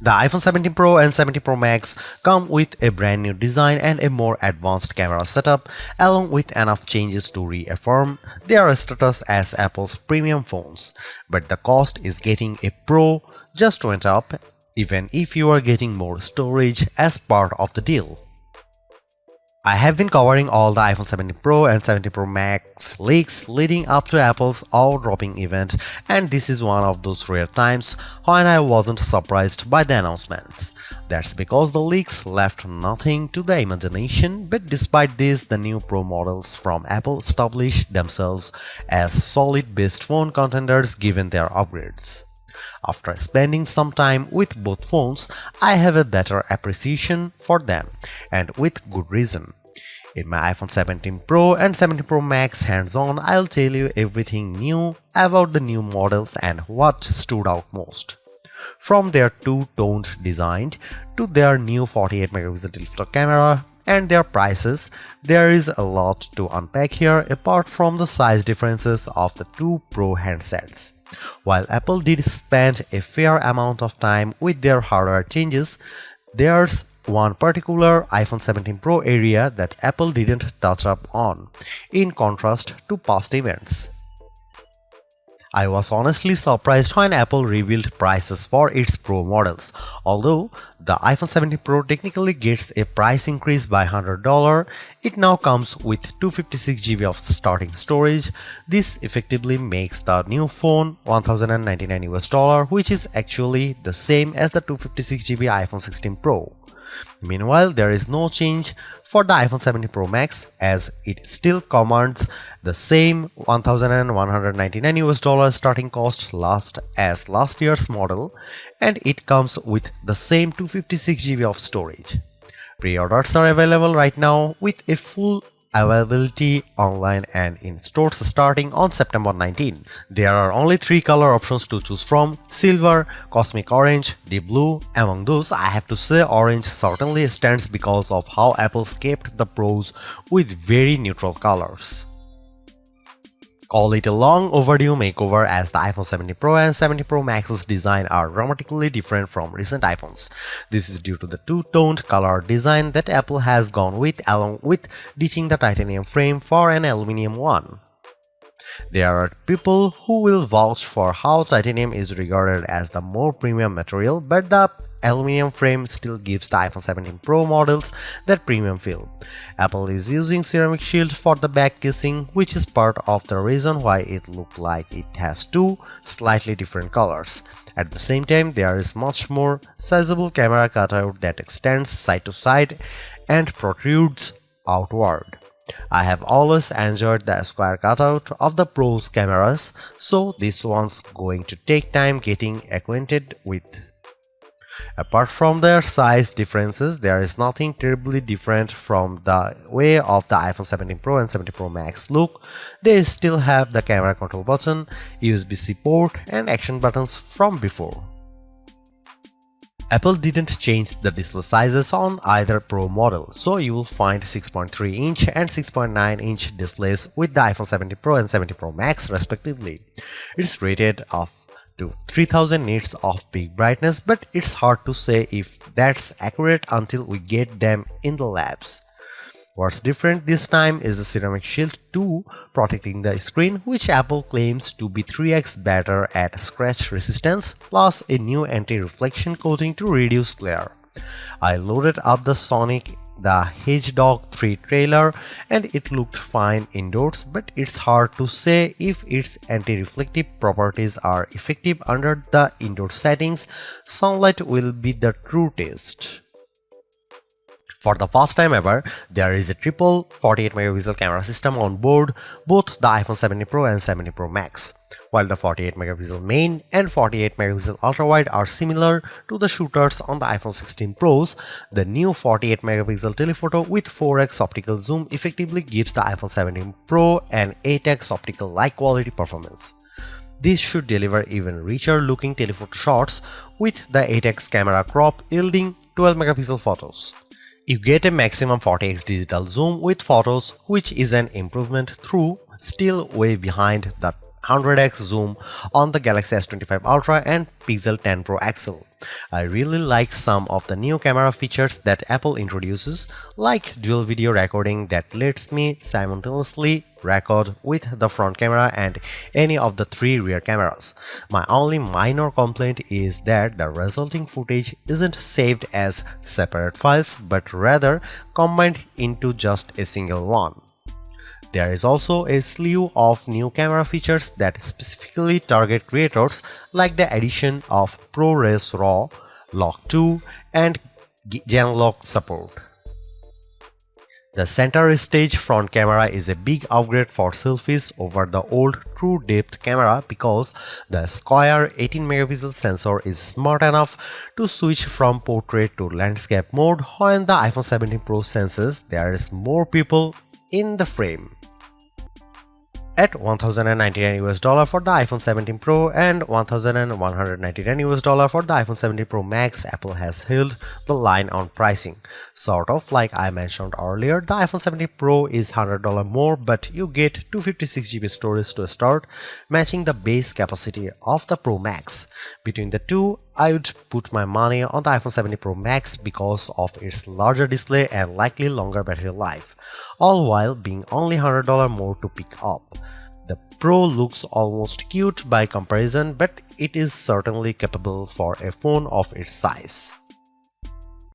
The iPhone 17 Pro and 17 Pro Max come with a brand new design and a more advanced camera setup, along with enough changes to reaffirm their status as Apple's premium phones. But the cost is getting a Pro just went up, even if you are getting more storage as part of the deal. I have been covering all the iPhone 17 Pro and 17 Pro Max leaks leading up to Apple's all-dropping event, and this is one of those rare times when I wasn't surprised by the announcements. That's because the leaks left nothing to the imagination, but despite this, the new Pro models from Apple established themselves as solid best phone contenders given their upgrades. After spending some time with both phones, I have a better appreciation for them, and with good reason. In my iPhone 17 Pro and 17 Pro Max hands-on, I'll tell you everything new about the new models and what stood out most. From their two-toned design to their new 48-megapixel telephoto camera and their prices, there is a lot to unpack here apart from the size differences of the two Pro handsets. While Apple did spend a fair amount of time with their hardware changes, there's one particular iPhone 17 Pro area that Apple didn't touch up on, in contrast to past events. I was honestly surprised when Apple revealed prices for its Pro models. Although the iPhone 17 Pro technically gets a price increase by $100, it now comes with 256GB of starting storage. This effectively makes the new phone $1,099, which is actually the same as the 256GB iPhone 16 Pro. Meanwhile, there is no change for the iPhone 17 Pro Max, as it still commands the same $1,199 starting cost as last year's model, and it comes with the same 256GB of storage. Pre-orders are available right now with a full availability online and in stores starting on September 19. There are only 3 color options to choose from: silver, cosmic orange, deep blue. Among those, I have to say orange certainly stands because of how Apple kept the Pros with very neutral colors. Call it a long overdue makeover, as the iPhone 17 Pro and 17 Pro Max's design are dramatically different from recent iPhones. This is due to the two-toned color design that Apple has gone with, along with ditching the titanium frame for an aluminum one. There are people who will vouch for how titanium is regarded as the more premium material, but the aluminum frame still gives the iPhone 17 Pro models that premium feel. Apple is using ceramic shield for the back casing, which is part of the reason why it looks like it has two slightly different colors. At the same time, there is much more sizable camera cutout that extends side to side and protrudes outward. I have always enjoyed the square cutout of the Pro's cameras, so this one's going to take time getting acquainted with. Apart from their size differences, there is nothing terribly different from the way of the iPhone 17 Pro and 17 Pro Max look. They still have the camera control button, USB-C port, and action buttons from before. Apple didn't change the display sizes on either Pro model, so you will find 6.3-inch and 6.9-inch displays with the iPhone 17 Pro and 17 Pro Max respectively. It's rated to 3000 nits of peak brightness, but it's hard to say if that's accurate until we get them in the labs. What's different this time is the ceramic shield 2 protecting the screen, which Apple claims to be 3x better at scratch resistance, plus a new anti-reflection coating to reduce glare. I loaded up the Sonic the Hedgehog 3 trailer and it looked fine indoors, but it's hard to say if its anti-reflective properties are effective under the indoor settings. Sunlight will be the true test. For the first time ever, there is a triple 48-megapixel camera system on board both the iPhone 17 Pro and 17 Pro Max. While the 48-megapixel main and 48-megapixel ultrawide are similar to the shooters on the iPhone 16 Pros, the new 48-megapixel telephoto with 4x optical zoom effectively gives the iPhone 17 Pro an 8x optical-like quality performance. This should deliver even richer looking telephoto shots with the 8x camera crop yielding 12-megapixel photos. You get a maximum 40x digital zoom with photos, which is an improvement, though still way behind the 100x zoom on the Galaxy S25 Ultra and Pixel 10 Pro XL. I really like some of the new camera features that Apple introduces, like dual video recording that lets me simultaneously record with the front camera and any of the 3 rear cameras. My only minor complaint is that the resulting footage isn't saved as separate files but rather combined into just a single one. There is also a slew of new camera features that specifically target creators, like the addition of ProRes RAW, Lock 2, and Gen Lock support. The center stage front camera is a big upgrade for selfies over the old true depth camera because the square 18 megapixel sensor is smart enough to switch from portrait to landscape mode when the iPhone 17 Pro senses there is more people in the frame. At $1,099 for the iPhone 17 Pro and $1,199 for the iPhone 17 Pro Max, Apple has held the line on pricing. Sort of like I mentioned earlier, the iPhone 17 Pro is $100 more, but you get 256GB storage to start, matching the base capacity of the Pro Max. Between the two, I would put my money on the iPhone 17 Pro Max because of its larger display and likely longer battery life, all while being only $100 more to pick up. The Pro looks almost cute by comparison, but it is certainly capable for a phone of its size.